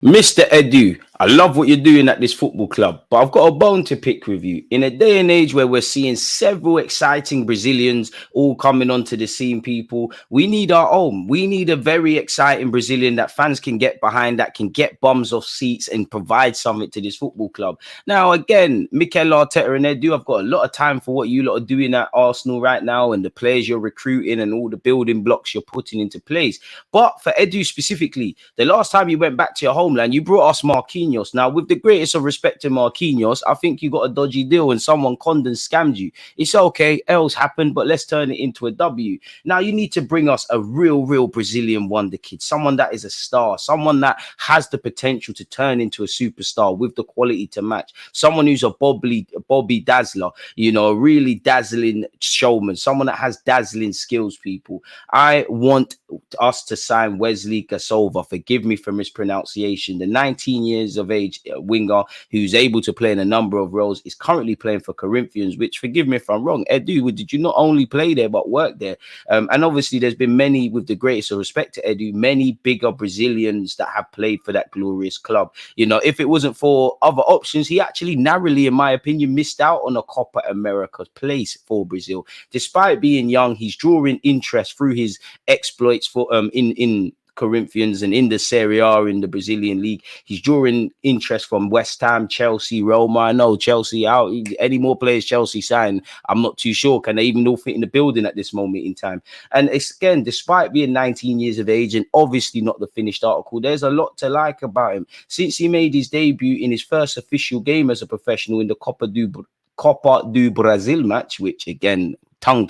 Mr. Edu, I love what you're doing at this football club, but I've got a bone to pick with you. In a day and age where we're seeing several exciting Brazilians all coming onto the scene, people, we need our own. We need a very exciting Brazilian that fans can get behind, that can get bums off seats and provide something to this football club. Now, again, Mikel Arteta and Edu, I've got a lot of time for what you lot are doing at Arsenal right now and the players you're recruiting and all the building blocks you're putting into place. But for Edu specifically, the last time you went back to your homeland, you brought us Marquinhos. Now, with the greatest of respect to Marquinhos, I think you got a dodgy deal and someone conned and scammed you. It's okay, L's happened, but let's turn it into a W. Now, you need to bring us a real Brazilian wonder kid, someone that is a star, someone that has the potential to turn into a superstar with the quality to match, someone who's a Bobby Dazzler, you know, a really dazzling showman, someone that has dazzling skills, people. I want us to sign Wesley Gassova. Forgive me for mispronunciation. The 19 years of age winger who's able to play in a number of roles is currently playing for Corinthians, which, forgive me if I'm wrong, Edu, did you not only play there but work there? And obviously there's been many, with the greatest of respect to Edu, many bigger Brazilians that have played for that glorious club. You know, if it wasn't for other options, he actually narrowly, in my opinion, missed out on a Copa America place for Brazil. Despite being young, he's drawing interest through his exploits for in Corinthians and in the Serie A in the Brazilian league. He's drawing interest from West Ham, Chelsea, Roma. I know Chelsea out. Any more players Chelsea sign, I'm not too sure. Can they even all fit in the building at this moment in time? And it's, again, despite being 19 years of age and obviously not the finished article, there's a lot to like about him. Since he made his debut in his first official game as a professional in the Copa do Brazil match, which again, tongue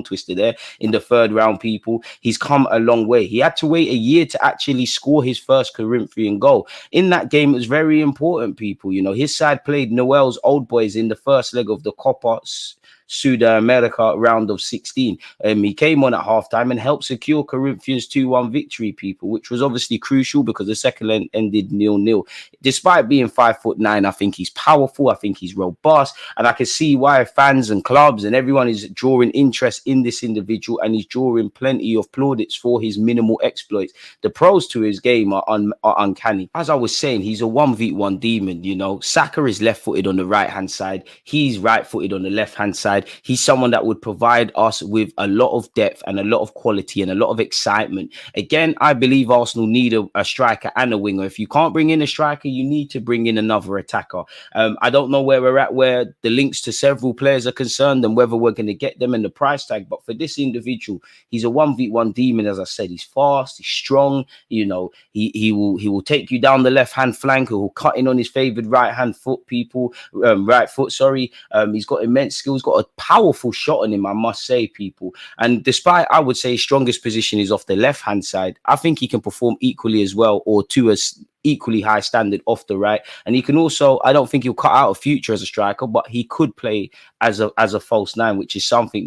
twister there in the third round, people. He's come a long way. He had to wait a year to actually score his first Corinthian goal. In that game, it was very important, people. You know, his side played Noel's Old Boys in the first leg of the Copa Sudamerica round of 16. He came on at halftime and helped secure Corinthians 2-1 victory, people, which was obviously crucial because the second leg ended 0-0. Despite being 5'9", I think he's powerful. I think he's robust, and I can see why fans and clubs and everyone is drawing interest in this individual, and he's drawing plenty of plaudits for his minimal exploits. The pros to his game are uncanny. As I was saying, he's a 1v1 demon. You know, Saka is left-footed on the right-hand side. He's right-footed on the left-hand side. He's someone that would provide us with a lot of depth and a lot of quality and a lot of excitement. Again, I believe Arsenal need a striker and a winger. If you can't bring in a striker, you need to bring in another attacker. I don't know where we're at, where the links to several players are concerned and whether we're going to get them and the price tag. But for this individual, he's a 1v1 demon. As I said, he's fast, he's strong. You know, he will take you down the left-hand flank. He will cut in on his favored right-hand foot, people. Right foot, sorry. He's got immense skills, got a powerful shot on him, I must say, people. And despite, I would say, his strongest position is off the left-hand side, I think he can perform equally as well, or to us equally high standard off the right. And he can also, I don't think he'll cut out a future as a striker, but he could play as a false nine, which is something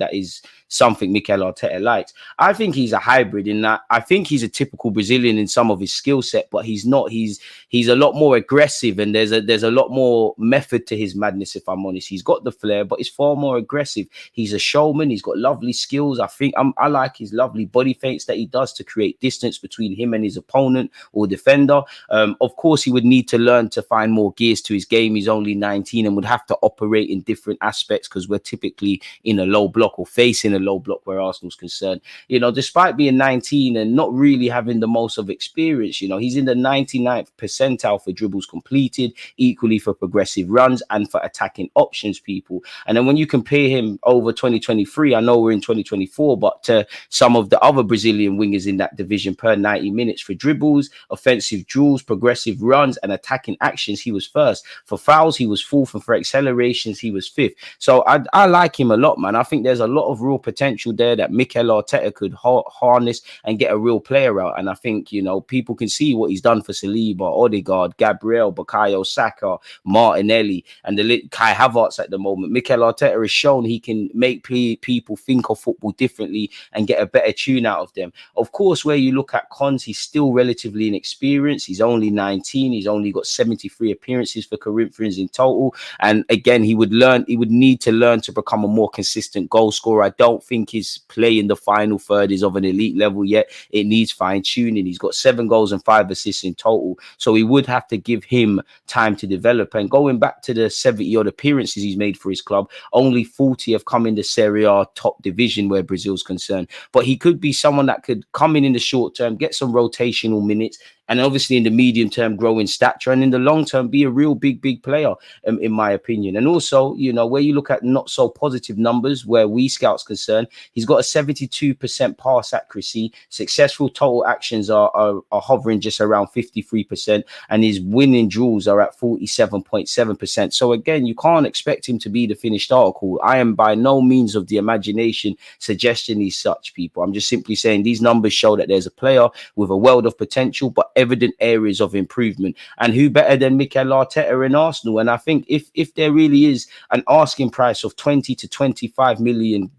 Mikel Arteta likes. I think he's a hybrid in that I think he's a typical Brazilian in some of his skill set, but he's not. He's a lot more aggressive, and there's a lot more method to his madness, if I'm honest. He's got the flair, but he's far more aggressive. He's a showman. He's got lovely skills. I like his lovely body feints that he does to create distance between him and his opponent or defender. Of course, he would need to learn to find more gears to his game. He's only 19 and would have to operate in different aspects because we're typically in a low block or facing a low block where Arsenal's concerned. You know, despite being 19 and not really having the most of experience, you know, he's in the 99th percentile for dribbles completed, equally for progressive runs and for attacking options, people. And then when you compare him over 2023, I know we're in 2024, but to some of the other Brazilian wingers in that division per 90 minutes for dribbles, offensive duels, progressive runs and attacking actions, he was first. For fouls, he was fourth, and for accelerations, he was fifth. So I like him a lot, man. I think there's a lot of real potential there that Mikel Arteta could harness and get a real player out. And I think, you know, people can see what he's done for Saliba, Odegaard, Gabriel, Bukayo Saka, Martinelli, and the Kai Havertz at the moment. Mikel Arteta has shown he can make people think of football differently and get a better tune out of them. Of course, where you look at cons, he's still relatively inexperienced. He's only only 19. He's only got 73 appearances for Corinthians in total. And again, he would need to learn to become a more consistent goal scorer. I don't think his play in the final third is of an elite level yet. It needs fine tuning. He's got 7 goals and 5 assists in total. So we would have to give him time to develop. And going back to the 70 odd appearances he's made for his club, only 40 have come in the Serie A top division where Brazil's concerned. But he could be someone that could come in the short term, get some rotational minutes, and obviously in the medium term grow in stature, and in the long term be a real big player, in my opinion. And also, you know, where you look at not so positive numbers where we scouts concerned, he's got a 72% pass accuracy. Successful total actions are hovering just around 53%, and his winning duels are at 47.7%. So again, you can't expect him to be the finished article. I am by no means of the imagination suggesting he's such, people. I'm just simply saying these numbers show that there's a player with a world of potential, but evident areas of improvement. And who better than Mikel Arteta in Arsenal? And I think if there really is an asking price of $20 to $25 million,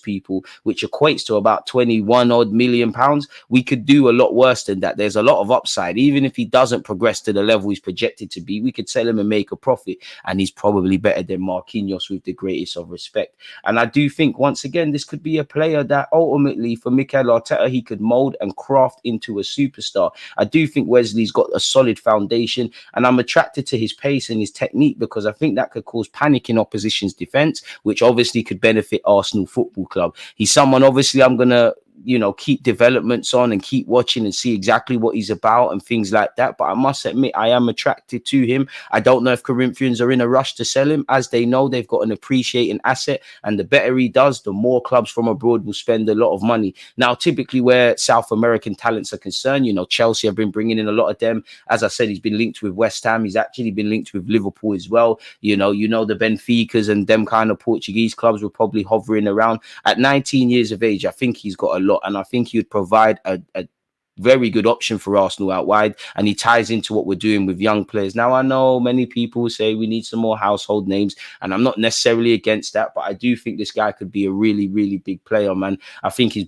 people, which equates to about 21 odd million pounds, we could do a lot worse than that. There's a lot of upside. Even if he doesn't progress to the level he's projected to be, we could sell him and make a profit. And he's probably better than Marquinhos, with the greatest of respect. And I do think, once again, this could be a player that ultimately for Mikel Arteta, he could mold and craft into a superstar. I do think Wesley's got a solid foundation, and I'm attracted to his pace and his technique because I think that could cause panic in opposition's defense, which obviously could benefit Arsenal Football Club. He's someone obviously I'm gonna, you know, keep developments on and keep watching and see exactly what he's about and things like that. But I must admit, I am attracted to him. I don't know if Corinthians are in a rush to sell him, as they know they've got an appreciating asset, and the better he does, the more clubs from abroad will spend a lot of money. Now, typically where South American talents are concerned, you know, Chelsea have been bringing in a lot of them. As I said, he's been linked with West Ham. He's actually been linked with Liverpool as well. You know, the Benficas and them kind of Portuguese clubs were probably hovering around. At 19 years of age, I think he's got a lot, and I think he would provide a very good option for Arsenal out wide, and he ties into what we're doing with young players. Now, I know many people say we need some more household names, and I'm not necessarily against that, but I do think this guy could be a really big player, man. I think his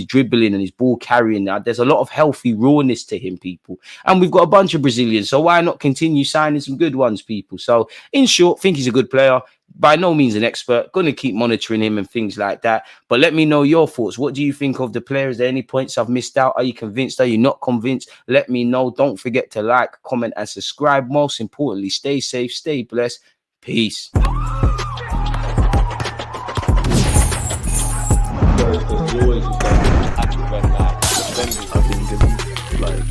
dribbling and his ball carrying, now there's a lot of healthy rawness to him, people, and we've got a bunch of Brazilians, so why not continue signing some good ones, people? So in short, think he's a good player. By no means an expert, going to keep monitoring him and things like that. But let me know your thoughts. What do you think of the player? Is there any points I've missed out? Are you convinced? Are you not convinced? Let me know. Don't forget to like, comment, and subscribe. Most importantly, stay safe, stay blessed. Peace. I think